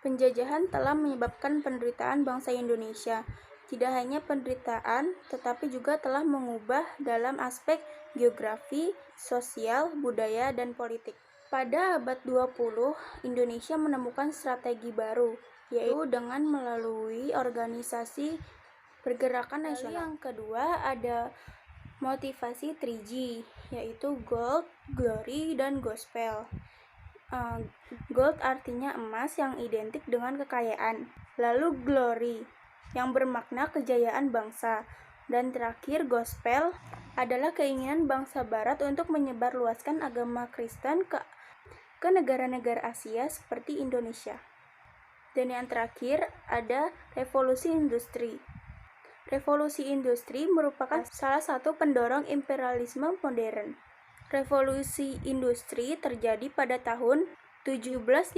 Penjajahan telah menyebabkan penderitaan bangsa Indonesia. Tidak hanya penderitaan, tetapi juga telah mengubah dalam aspek geografi, sosial, budaya, dan politik. Pada abad 20, Indonesia menemukan strategi baru, yaitu dengan melalui organisasi pergerakan nasional. Yang kedua ada motivasi 3G, yaitu Gold, Glory, dan Gospel. Gold artinya emas yang identik dengan kekayaan, lalu glory yang bermakna kejayaan bangsa, dan terakhir gospel adalah keinginan bangsa barat untuk menyebarluaskan agama Kristen ke negara-negara Asia seperti Indonesia. Dan yang terakhir ada revolusi industri. Revolusi industri merupakan salah satu pendorong imperialisme modern. Revolusi industri terjadi pada tahun 1750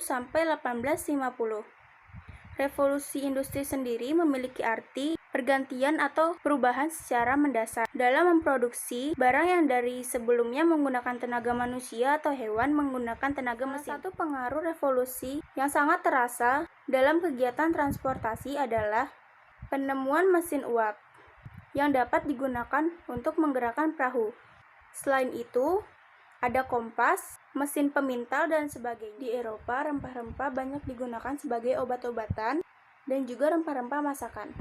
sampai 1850. Revolusi industri sendiri memiliki arti pergantian atau perubahan secara mendasar dalam memproduksi barang yang dari sebelumnya menggunakan tenaga manusia atau hewan menggunakan tenaga mesin. Satu pengaruh revolusi yang sangat terasa dalam kegiatan transportasi adalah penemuan mesin uap yang dapat digunakan untuk menggerakkan perahu. Selain itu, ada kompas, mesin pemintal, dan sebagainya. Di Eropa, rempah-rempah banyak digunakan sebagai obat-obatan dan juga rempah-rempah masakan.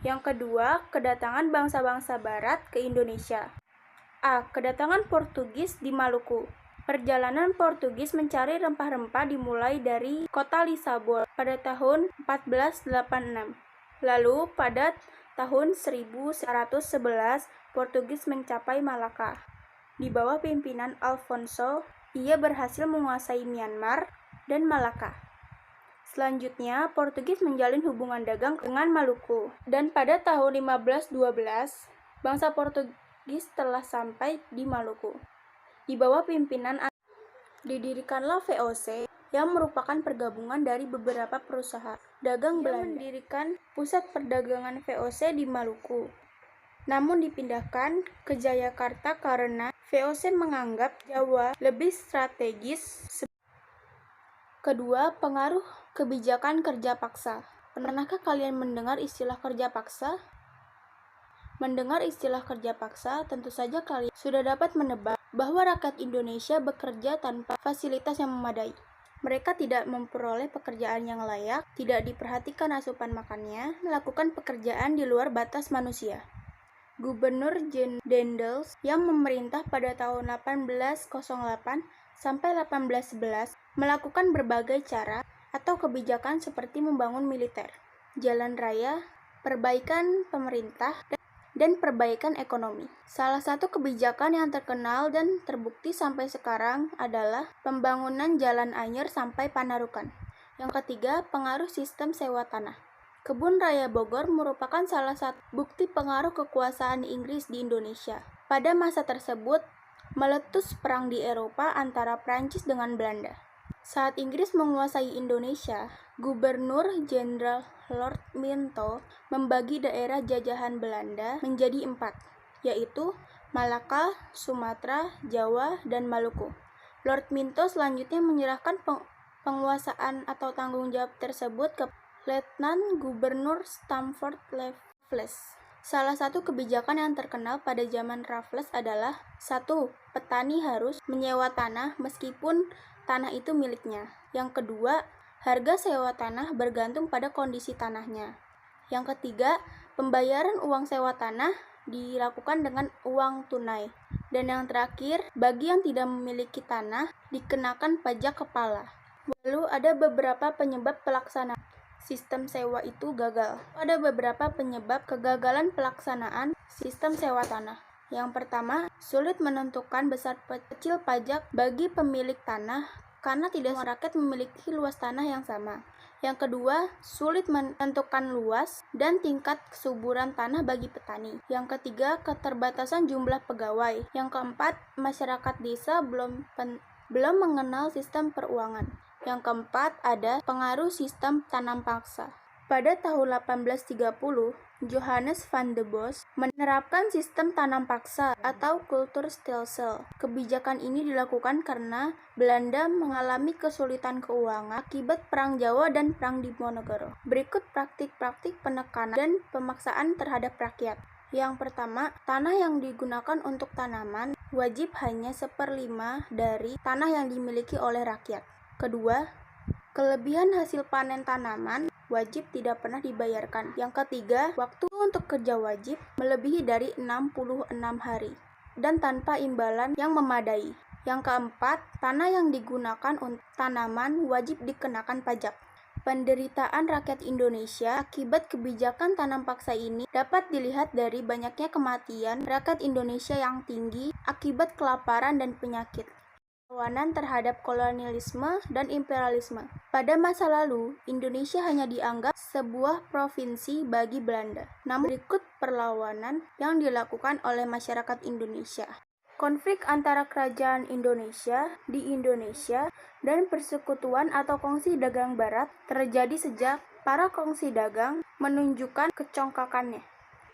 Yang kedua, kedatangan bangsa-bangsa barat ke Indonesia. A. Kedatangan Portugis di Maluku. Perjalanan Portugis mencari rempah-rempah dimulai dari kota Lisabon pada tahun 1486. Lalu, pada tahun 1111, Portugis mencapai Malaka. Di bawah pimpinan Alfonso, ia berhasil menguasai Myanmar dan Malaka. Selanjutnya, Portugis menjalin hubungan dagang dengan Maluku. Dan pada tahun 1512, bangsa Portugis telah sampai di Maluku. Di bawah pimpinan didirikanlah VOC yang merupakan pergabungan dari beberapa perusahaan dagang Belanda. Mendirikan pusat perdagangan VOC di Maluku. Namun dipindahkan ke Jayakarta karena VOC menganggap Jawa lebih strategis. Kedua, pengaruh kebijakan kerja paksa. Pernahkah kalian mendengar istilah kerja paksa? Mendengar istilah kerja paksa, tentu saja kalian sudah dapat menebak bahwa rakyat Indonesia bekerja tanpa fasilitas yang memadai. Mereka tidak memperoleh pekerjaan yang layak, tidak diperhatikan asupan makannya, melakukan pekerjaan di luar batas manusia. Gubernur Dendels yang memerintah pada tahun 1808 sampai 1811 melakukan berbagai cara atau kebijakan seperti membangun militer, jalan raya, perbaikan pemerintah, dan perbaikan ekonomi. Salah satu kebijakan yang terkenal dan terbukti sampai sekarang adalah pembangunan Jalan Anyer sampai Panarukan. Yang ketiga, pengaruh sistem sewa tanah. Kebun Raya Bogor merupakan salah satu bukti pengaruh kekuasaan Inggris di Indonesia. Pada masa tersebut, meletus perang di Eropa antara Prancis dengan Belanda. Saat Inggris menguasai Indonesia, Gubernur Jenderal Lord Minto membagi daerah jajahan Belanda menjadi 4, yaitu Malaka, Sumatera, Jawa, dan Maluku. Lord Minto selanjutnya menyerahkan penguasaan atau tanggung jawab tersebut ke Letnan Gubernur Stamford Raffles. Salah satu kebijakan yang terkenal pada zaman Raffles adalah 1. Petani harus menyewa tanah meskipun tanah itu miliknya. Yang kedua, harga sewa tanah bergantung pada kondisi tanahnya. Yang ketiga, pembayaran uang sewa tanah dilakukan dengan uang tunai. Dan yang terakhir, bagi yang tidak memiliki tanah, dikenakan pajak kepala. Lalu ada beberapa penyebab pelaksanaan sistem sewa itu gagal. Ada beberapa penyebab kegagalan pelaksanaan sistem sewa tanah. Yang pertama, sulit menentukan besar kecil pajak bagi pemilik tanah karena tidak semua rakyat memiliki luas tanah yang sama. Yang kedua, sulit menentukan luas dan tingkat kesuburan tanah bagi petani. Yang ketiga, keterbatasan jumlah pegawai. Yang keempat, masyarakat desa belum mengenal sistem peruangan. Yang keempat, ada pengaruh sistem tanam paksa. Pada tahun 1830, Johannes van de Bos menerapkan sistem tanam paksa atau kulturstelsel. Kebijakan ini dilakukan karena Belanda mengalami kesulitan keuangan akibat Perang Jawa dan Perang Diponegoro. Berikut praktik-praktik penekanan dan pemaksaan terhadap rakyat. Yang pertama, tanah yang digunakan untuk tanaman wajib hanya 1/5 dari tanah yang dimiliki oleh rakyat. Kedua, kelebihan hasil panen tanaman wajib tidak pernah dibayarkan. Yang ketiga, waktu untuk kerja wajib melebihi dari 66 hari dan tanpa imbalan yang memadai. Yang keempat, tanah yang digunakan untuk tanaman wajib dikenakan pajak. Penderitaan rakyat Indonesia akibat kebijakan tanam paksa ini dapat dilihat dari banyaknya kematian rakyat Indonesia yang tinggi akibat kelaparan dan penyakit. Perlawanan terhadap kolonialisme dan imperialisme. Pada masa lalu, Indonesia hanya dianggap sebuah provinsi bagi Belanda. Namun berikut perlawanan yang dilakukan oleh masyarakat Indonesia. Konflik antara kerajaan Indonesia di Indonesia dan persekutuan atau kongsi dagang barat terjadi sejak para kongsi dagang menunjukkan kecongkakannya.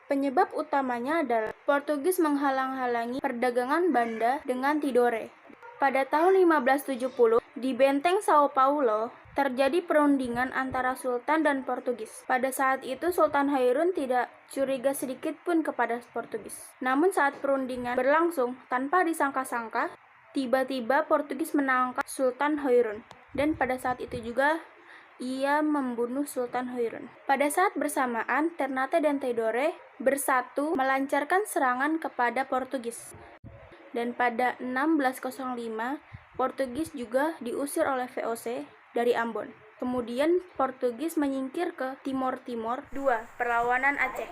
Penyebab utamanya adalah Portugis menghalang-halangi perdagangan Banda dengan Tidore. Pada tahun 1570, di benteng Sao Paulo, terjadi perundingan antara Sultan dan Portugis. Pada saat itu, Sultan Hairun tidak curiga sedikit pun kepada Portugis. Namun saat perundingan berlangsung, tanpa disangka-sangka, tiba-tiba Portugis menangkap Sultan Hairun. Dan pada saat itu juga, ia membunuh Sultan Hairun. Pada saat bersamaan, Ternate dan Tidore bersatu melancarkan serangan kepada Portugis. Dan pada 1605, Portugis juga diusir oleh VOC dari Ambon. Kemudian Portugis menyingkir ke timur-timur. 2. Perlawanan Aceh.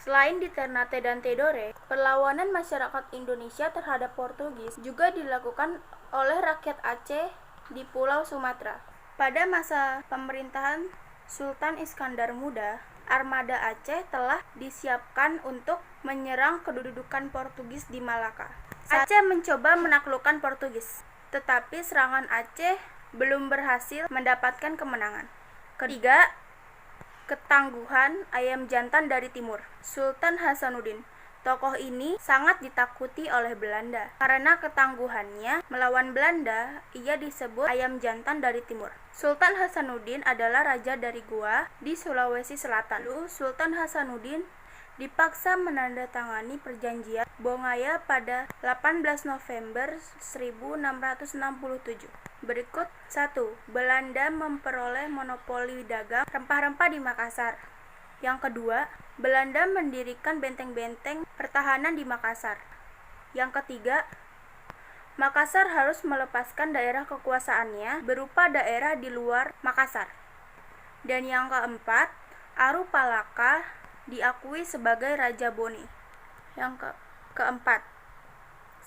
Selain di Ternate dan Tidore, perlawanan masyarakat Indonesia terhadap Portugis juga dilakukan oleh rakyat Aceh di Pulau Sumatera. Pada masa pemerintahan Sultan Iskandar Muda, armada Aceh telah disiapkan untuk menyerang kedudukan Portugis di Malaka. Aceh mencoba menaklukkan Portugis, tetapi serangan Aceh belum berhasil mendapatkan kemenangan. Ketiga, ketangguhan ayam jantan dari timur. Sultan Hasanuddin. Tokoh ini sangat ditakuti oleh Belanda. Karena ketangguhannya melawan Belanda, ia disebut ayam jantan dari timur. Sultan Hasanuddin adalah raja dari Goa di Sulawesi Selatan. Lalu Sultan Hasanuddin dipaksa menandatangani perjanjian Bongaya pada 18 November 1667. Berikut 1. Belanda memperoleh monopoli dagang rempah-rempah di Makassar. Yang kedua, Belanda mendirikan benteng-benteng pertahanan di Makassar. Yang ketiga, Makassar harus melepaskan daerah kekuasaannya berupa daerah di luar Makassar. Dan yang keempat, Aru Palaka diakui sebagai Raja Boni. Yang keempat,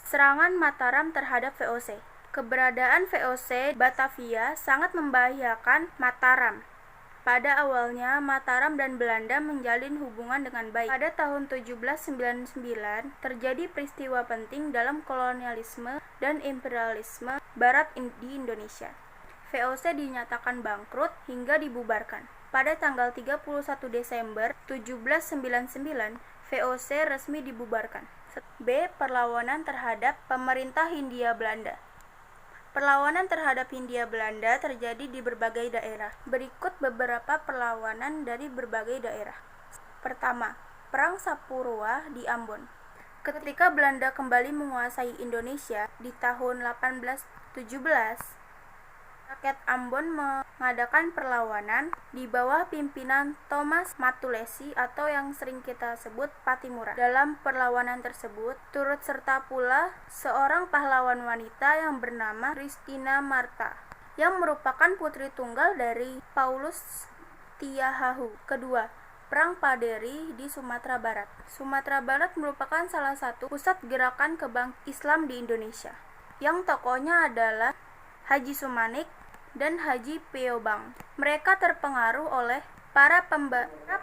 serangan Mataram terhadap VOC. Keberadaan VOC Batavia sangat membahayakan Mataram. Pada awalnya, Mataram dan Belanda menjalin hubungan dengan baik. Pada tahun 1799, terjadi peristiwa penting dalam kolonialisme dan imperialisme Barat di Indonesia. VOC dinyatakan bangkrut hingga dibubarkan. Pada tanggal 31 Desember 1799, VOC resmi dibubarkan. B. Perlawanan terhadap pemerintah Hindia Belanda. Perlawanan terhadap Hindia Belanda terjadi di berbagai daerah. Berikut beberapa perlawanan dari berbagai daerah. Pertama, Perang Sapurua di Ambon. Ketika Belanda kembali menguasai Indonesia di tahun 1817, rakyat Ambon mengadakan perlawanan di bawah pimpinan Thomas Matulesi atau yang sering kita sebut Patimura. Dalam perlawanan tersebut, turut serta pula seorang pahlawan wanita yang bernama Christina Marta, yang merupakan putri tunggal dari Paulus Tiahahu. Kedua, Perang Paderi di Sumatera Barat. Sumatera Barat merupakan salah satu pusat gerakan kebangkitan Islam di Indonesia, yang tokohnya adalah Haji Sumanik dan Haji Piobang. Mereka terpengaruh oleh para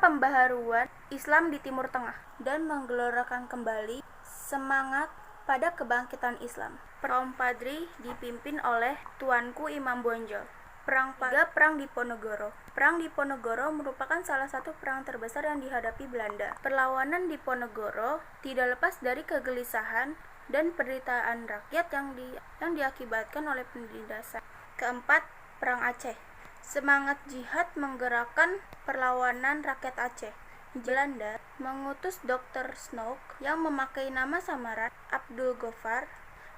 pembaharuan Islam di Timur Tengah dan menggelorakan kembali semangat pada kebangkitan Islam. Kaum Padri dipimpin oleh Tuanku Imam Bonjol. Perang Diponegoro. Perang Diponegoro merupakan salah satu perang terbesar yang dihadapi Belanda. Perlawanan Diponegoro tidak lepas dari kegelisahan dan penderitaan rakyat yang diakibatkan oleh penindasan. Keempat, Perang Aceh. Semangat jihad menggerakkan perlawanan rakyat Aceh. Belanda mengutus Dr. Snoek yang memakai nama samaran Abdul Ghaffar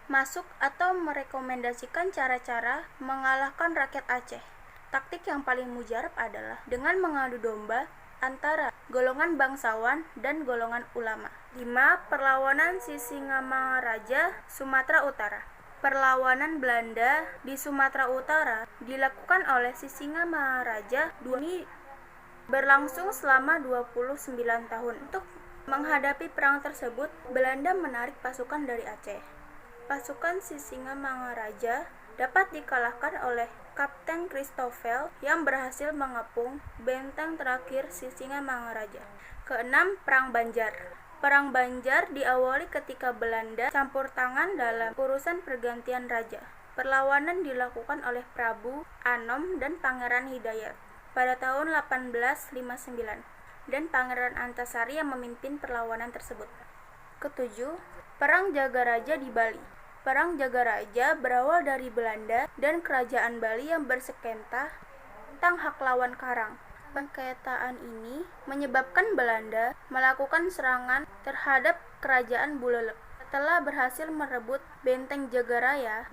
masuk atau merekomendasikan cara-cara mengalahkan rakyat Aceh. Taktik yang paling mujarab adalah dengan mengadu domba antara golongan bangsawan dan golongan ulama. 5. Perlawanan Sisingamangaraja, Sumatera Utara. Perlawanan Belanda di Sumatera Utara dilakukan oleh Sisingamangaraja II berlangsung selama 29 tahun. Untuk menghadapi perang tersebut, Belanda menarik pasukan dari Aceh. Pasukan Sisingamangaraja dapat dikalahkan oleh Kapten Christoffel yang berhasil mengepung benteng terakhir Sisingamangaraja. Keenam, Perang Banjar. Perang Banjar diawali ketika Belanda campur tangan dalam urusan pergantian raja. Perlawanan dilakukan oleh Prabu Anom dan Pangeran Hidayat pada tahun 1859 dan Pangeran Antasari yang memimpin perlawanan tersebut. Ketujuh, Perang Jagaraja di Bali. Perang Jagaraja berawal dari Belanda dan Kerajaan Bali yang bersengketa tentang hak lawan Karang. Sengketaan ini menyebabkan Belanda melakukan serangan terhadap Kerajaan Buleleng. Setelah berhasil merebut Benteng Jagaraga,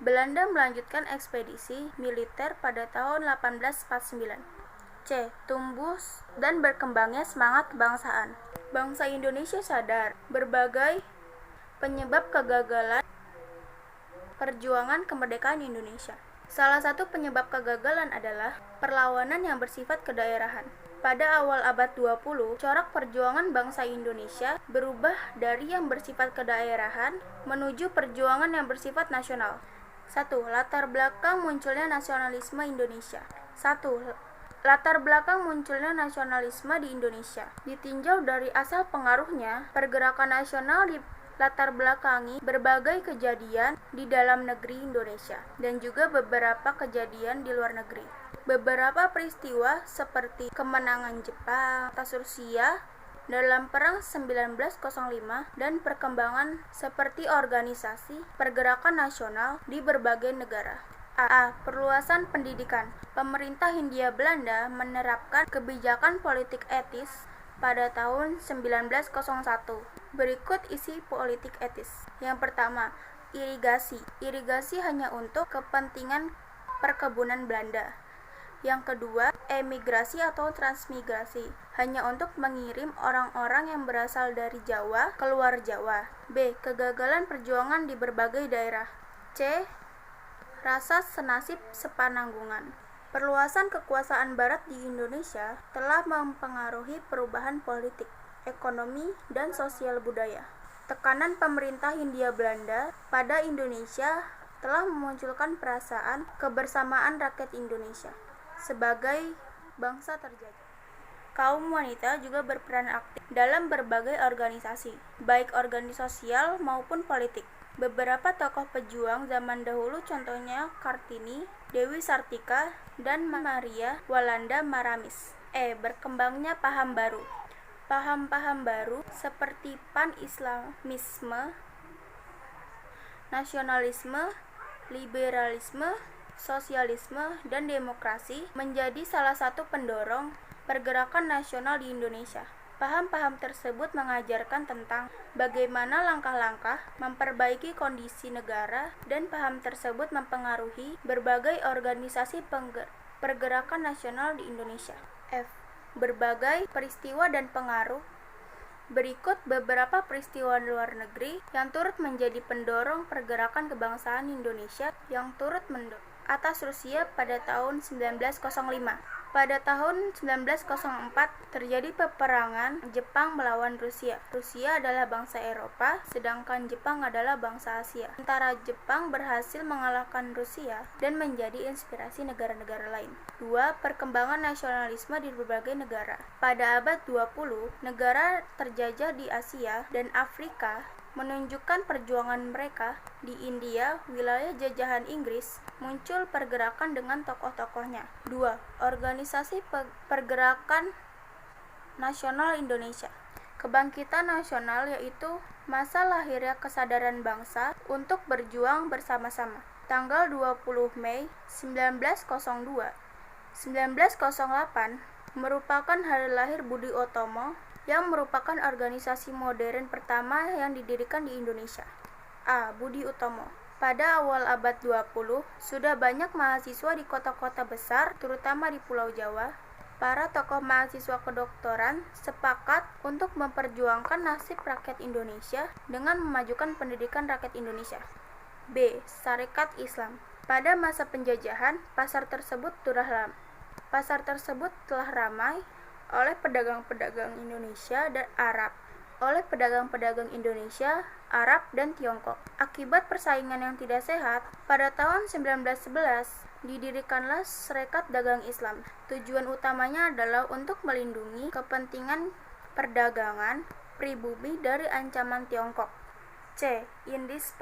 Belanda melanjutkan ekspedisi militer pada tahun 1849. C. Tumbuh dan berkembangnya semangat kebangsaan. Bangsa Indonesia sadar berbagai penyebab kegagalan perjuangan kemerdekaan Indonesia. Salah satu penyebab kegagalan adalah perlawanan yang bersifat kedaerahan. Pada awal abad 20, corak perjuangan bangsa Indonesia berubah dari yang bersifat kedaerahan menuju perjuangan yang bersifat nasional. 1. Latar belakang munculnya nasionalisme Indonesia. 1. Latar belakang munculnya nasionalisme di Indonesia ditinjau dari asal pengaruhnya. Pergerakan nasional di latar belakangi berbagai kejadian di dalam negeri Indonesia dan juga beberapa kejadian di luar negeri. Beberapa peristiwa seperti kemenangan Jepang atas Rusia dalam Perang 1905 dan perkembangan seperti organisasi pergerakan nasional di berbagai negara. A. Perluasan pendidikan. Pemerintah Hindia Belanda menerapkan kebijakan politik etis pada tahun 1901. Berikut isi politik etis. Yang pertama, irigasi. Irigasi hanya untuk kepentingan perkebunan Belanda. Yang kedua, emigrasi atau transmigrasi, hanya untuk mengirim orang-orang yang berasal dari Jawa keluar Jawa. B. Kegagalan perjuangan di berbagai daerah. C. Rasa senasib sepananggungan. Perluasan kekuasaan Barat di Indonesia telah mempengaruhi perubahan politik, ekonomi, dan sosial budaya. Tekanan pemerintah Hindia Belanda pada Indonesia telah memunculkan perasaan kebersamaan rakyat Indonesia sebagai bangsa terjajah. Kaum wanita juga berperan aktif dalam berbagai organisasi, baik organisasi sosial maupun politik. Beberapa tokoh pejuang zaman dahulu contohnya Kartini, Dewi Sartika, dan Maria Walanda Maramis. Berkembangnya paham baru. Paham-paham baru seperti pan-islamisme, nasionalisme, liberalisme, sosialisme, dan demokrasi menjadi salah satu pendorong pergerakan nasional di Indonesia. Paham-paham tersebut mengajarkan tentang bagaimana langkah-langkah memperbaiki kondisi negara, dan paham tersebut mempengaruhi berbagai organisasi pergerakan nasional di Indonesia. F. Berbagai peristiwa dan pengaruh. Berikut beberapa peristiwa luar negeri yang turut menjadi pendorong pergerakan kebangsaan Indonesia yang turut mendorong atas Rusia pada tahun 1905. Pada tahun 1904 terjadi peperangan Jepang melawan Rusia. Rusia adalah bangsa Eropa, sedangkan Jepang adalah bangsa Asia. Sementara Jepang berhasil mengalahkan Rusia dan menjadi inspirasi negara-negara lain. 2. Perkembangan nasionalisme di berbagai negara. Pada abad 20, negara terjajah di Asia dan Afrika menunjukkan perjuangan mereka. Di India, wilayah jajahan Inggris, muncul pergerakan dengan tokoh-tokohnya. 2. Organisasi Pergerakan Nasional Indonesia. Kebangkitan nasional yaitu masa lahirnya kesadaran bangsa untuk berjuang bersama-sama. Tanggal 20 Mei 1902. 1908 merupakan hari lahir Budi Utomo yang merupakan organisasi modern pertama yang didirikan di Indonesia. A. Budi Utomo. Pada awal abad 20, sudah banyak mahasiswa di kota-kota besar, terutama di Pulau Jawa. Para tokoh mahasiswa kedokteran sepakat untuk memperjuangkan nasib rakyat Indonesia dengan memajukan pendidikan rakyat Indonesia. B. Sarekat Islam. Pada masa penjajahan, pasar tersebut telah ramai oleh pedagang-pedagang Indonesia dan Arab, Arab dan Tiongkok. Akibat persaingan yang tidak sehat, pada tahun 1911 didirikanlah Sarekat Dagang Islam. Tujuan utamanya adalah untuk melindungi kepentingan perdagangan pribumi dari ancaman Tiongkok. C. Indies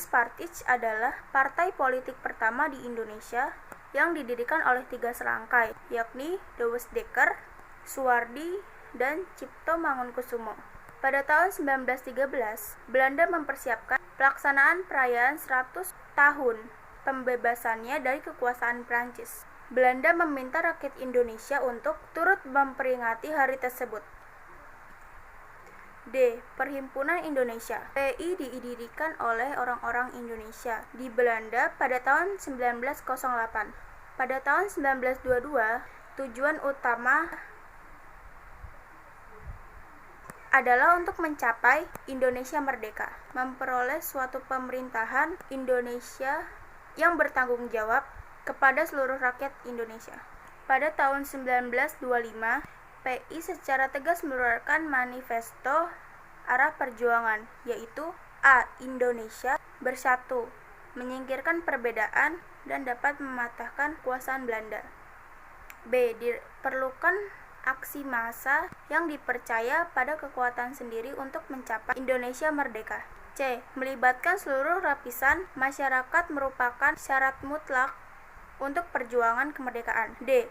Partij adalah partai politik pertama di Indonesia yang didirikan oleh 3 serangkai, yakni Dewes Dekker, Suwardi, dan Cipto Mangunkusumo. Pada tahun 1913, Belanda mempersiapkan pelaksanaan perayaan 100 tahun pembebasannya dari kekuasaan Prancis. Belanda meminta rakyat Indonesia untuk turut memperingati hari tersebut. D. Perhimpunan Indonesia. PI didirikan oleh orang-orang Indonesia di Belanda pada tahun 1908. Pada tahun 1922, tujuan utama adalah untuk mencapai Indonesia merdeka, memperoleh suatu pemerintahan Indonesia yang bertanggung jawab kepada seluruh rakyat Indonesia. Pada tahun 1925, PI secara tegas mengeluarkan manifesto arah perjuangan, yaitu A. Indonesia bersatu, menyingkirkan perbedaan, dan dapat mematahkan kekuasaan Belanda. B. Diperlukan aksi massa yang dipercaya pada kekuatan sendiri untuk mencapai Indonesia merdeka. C. Melibatkan seluruh lapisan masyarakat merupakan syarat mutlak untuk perjuangan kemerdekaan. D.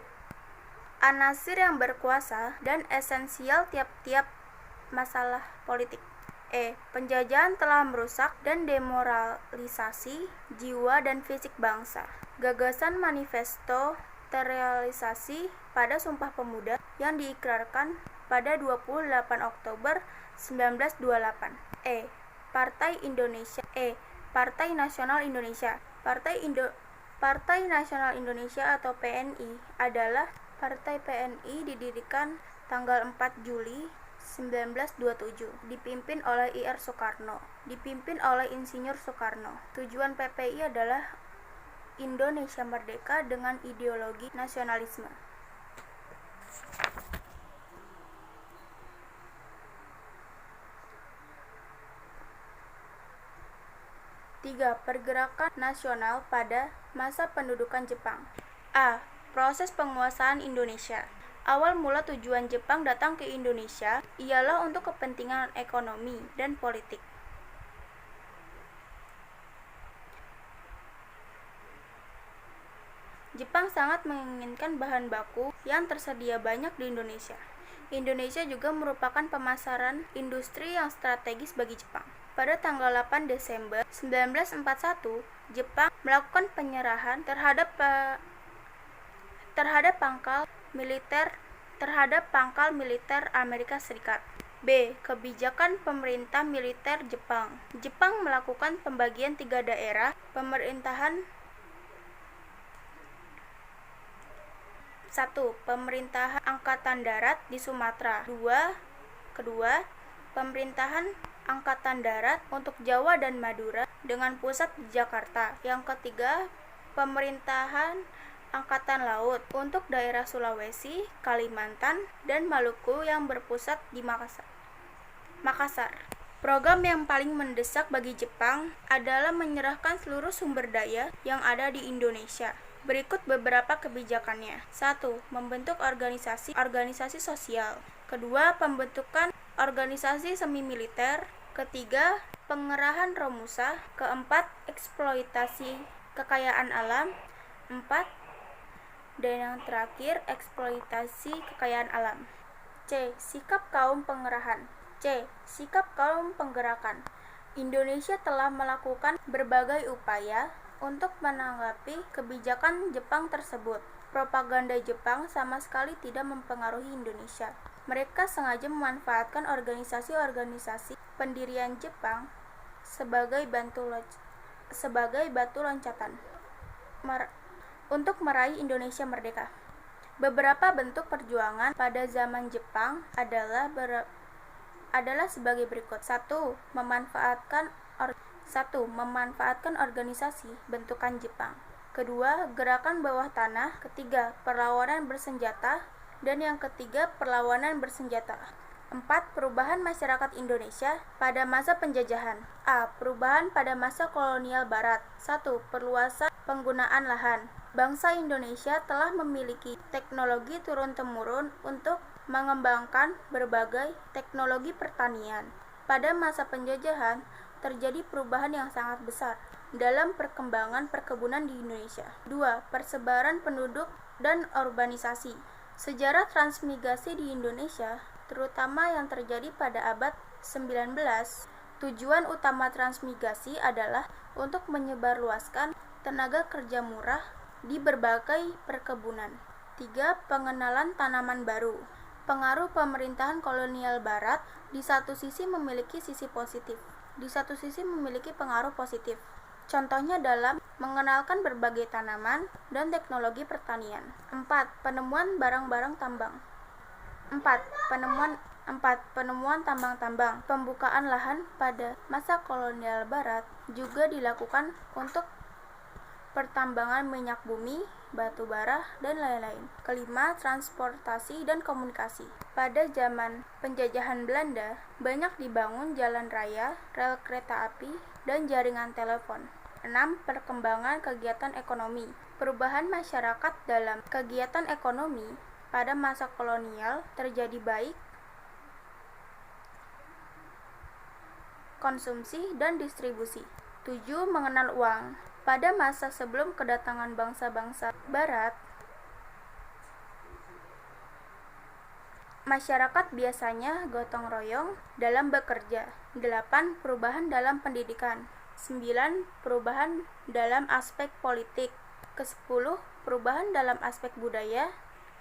Anasir yang berkuasa dan esensial tiap-tiap masalah politik. E. Penjajahan telah merusak dan demoralisasi jiwa dan fisik bangsa. Gagasan manifesto terrealisasi pada Sumpah Pemuda yang diikrarkan pada 28 Oktober 1928. E. Partai Nasional Indonesia. Partai Nasional Indonesia atau PNI adalah partai PNI didirikan tanggal 4 Juli 1927, dipimpin oleh Insinyur Soekarno. Tujuan PPI adalah Indonesia merdeka dengan ideologi nasionalisme. Tiga. Pergerakan nasional pada masa pendudukan Jepang. A. Proses penguasaan Indonesia. Awal mula tujuan Jepang datang ke Indonesia ialah untuk kepentingan ekonomi dan politik. Jepang sangat menginginkan bahan baku yang tersedia banyak di Indonesia. Indonesia juga merupakan pemasaran industri yang strategis bagi Jepang. Pada tanggal 8 Desember 1941, Jepang melakukan penyerahan terhadap pangkal militer Amerika Serikat. B. Kebijakan pemerintah militer Jepang. Jepang melakukan pembagian 3 daerah pemerintahan. 1. Pemerintahan Angkatan Darat di Sumatera. Kedua, pemerintahan Angkatan Darat untuk Jawa dan Madura dengan pusat di Jakarta. Yang ketiga, pemerintahan Angkatan Laut untuk daerah Sulawesi, Kalimantan, dan Maluku yang berpusat di Makassar. Program yang paling mendesak bagi Jepang adalah menyerahkan seluruh sumber daya yang ada di Indonesia. Berikut beberapa kebijakannya. 1. Membentuk organisasi sosial. Kedua, pembentukan organisasi semi militer. Ketiga, pengerahan Romusa. Keempat, eksploitasi kekayaan alam. 4. Dan yang terakhir, eksploitasi kekayaan alam. C. Sikap kaum pengerahan. C. Sikap kaum penggerakan. Indonesia telah melakukan berbagai upaya untuk menanggapi kebijakan Jepang tersebut. Propaganda Jepang sama sekali tidak mempengaruhi Indonesia. Mereka sengaja memanfaatkan organisasi-organisasi pendirian Jepang sebagai batu loncatan untuk meraih Indonesia merdeka. Beberapa bentuk perjuangan pada zaman Jepang adalah sebagai berikut. 1. Memanfaatkan organisasi bentukan Jepang. Kedua, gerakan bawah tanah. Ketiga, perlawanan bersenjata. Dan yang ketiga, perlawanan bersenjata. 4. Perubahan masyarakat Indonesia pada masa penjajahan. A. Perubahan pada masa kolonial Barat. 1. Perluasan penggunaan lahan. Bangsa Indonesia telah memiliki teknologi turun-temurun untuk mengembangkan berbagai teknologi pertanian. Pada masa penjajahan, terjadi perubahan yang sangat besar dalam perkembangan perkebunan di Indonesia. 2. Persebaran penduduk dan urbanisasi. Sejarah transmigrasi di Indonesia, terutama yang terjadi pada abad 19, tujuan utama transmigrasi adalah untuk menyebarluaskan tenaga kerja murah di berbagai perkebunan. 3. Pengenalan tanaman baru. Pengaruh pemerintahan kolonial Barat di satu sisi memiliki pengaruh positif. Contohnya dalam mengenalkan berbagai tanaman dan teknologi pertanian. 4. Penemuan barang-barang tambang. 4. Penemuan tambang-tambang. Pembukaan lahan pada masa kolonial Barat juga dilakukan untuk pertambangan minyak bumi, batu bara, dan lain-lain. Kelima, transportasi dan komunikasi. Pada zaman penjajahan Belanda, banyak dibangun jalan raya, rel kereta api, dan jaringan telepon. 6. Perkembangan kegiatan ekonomi. Perubahan masyarakat dalam kegiatan ekonomi pada masa kolonial terjadi baik konsumsi dan distribusi. 7. Mengenal uang. Pada masa sebelum kedatangan bangsa-bangsa Barat, masyarakat biasanya gotong royong dalam bekerja. 8. Perubahan dalam pendidikan. 9. Perubahan dalam aspek politik. Ke-10. Perubahan dalam aspek budaya.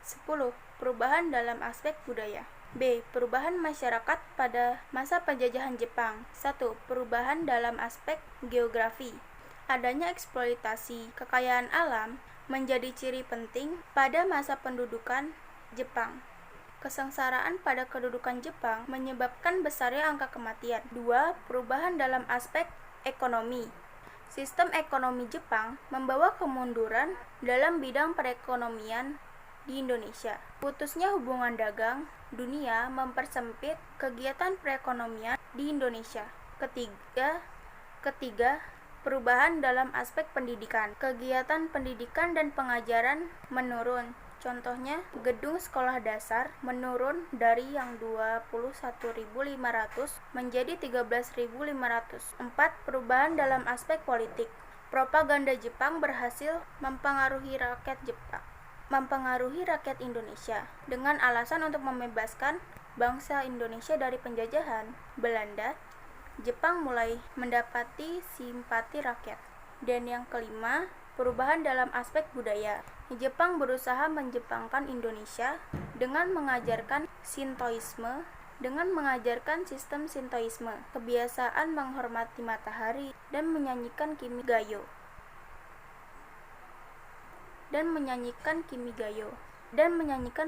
10. Perubahan dalam aspek budaya. B. Perubahan masyarakat pada masa penjajahan Jepang. 1. Perubahan dalam aspek geografi. Adanya eksploitasi kekayaan alam menjadi ciri penting pada masa pendudukan Jepang. Kesengsaraan pada kedudukan Jepang menyebabkan besarnya angka kematian. 2. Perubahan dalam aspek ekonomi. Sistem ekonomi Jepang membawa kemunduran dalam bidang perekonomian di Indonesia. Putusnya hubungan dagang dunia mempersempit kegiatan perekonomian di Indonesia. Ketiga, perubahan dalam aspek pendidikan. Kegiatan pendidikan dan pengajaran menurun. Contohnya, gedung sekolah dasar menurun dari yang 21.500 menjadi 13.500. 4. Perubahan dalam aspek politik. Propaganda Jepang berhasil mempengaruhi rakyat Indonesia dengan alasan untuk membebaskan bangsa Indonesia dari penjajahan Belanda. Jepang mulai mendapati simpati rakyat. Dan yang kelima, perubahan dalam aspek budaya. Jepang berusaha menjepangkan Indonesia dengan mengajarkan sistem Shintoisme, kebiasaan menghormati matahari, dan menyanyikan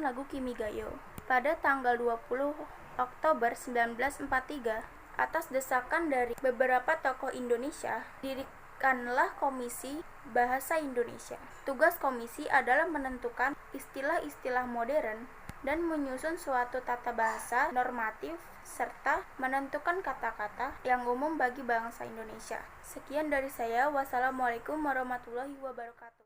lagu Kimigayo. Pada tanggal 20 Oktober 1943, atas desakan dari beberapa tokoh Indonesia, didirikanlah Komisi Bahasa Indonesia. Tugas komisi adalah menentukan istilah-istilah modern dan menyusun suatu tata bahasa normatif serta menentukan kata-kata yang umum bagi bangsa Indonesia. Sekian dari saya. Wassalamualaikum warahmatullahi wabarakatuh.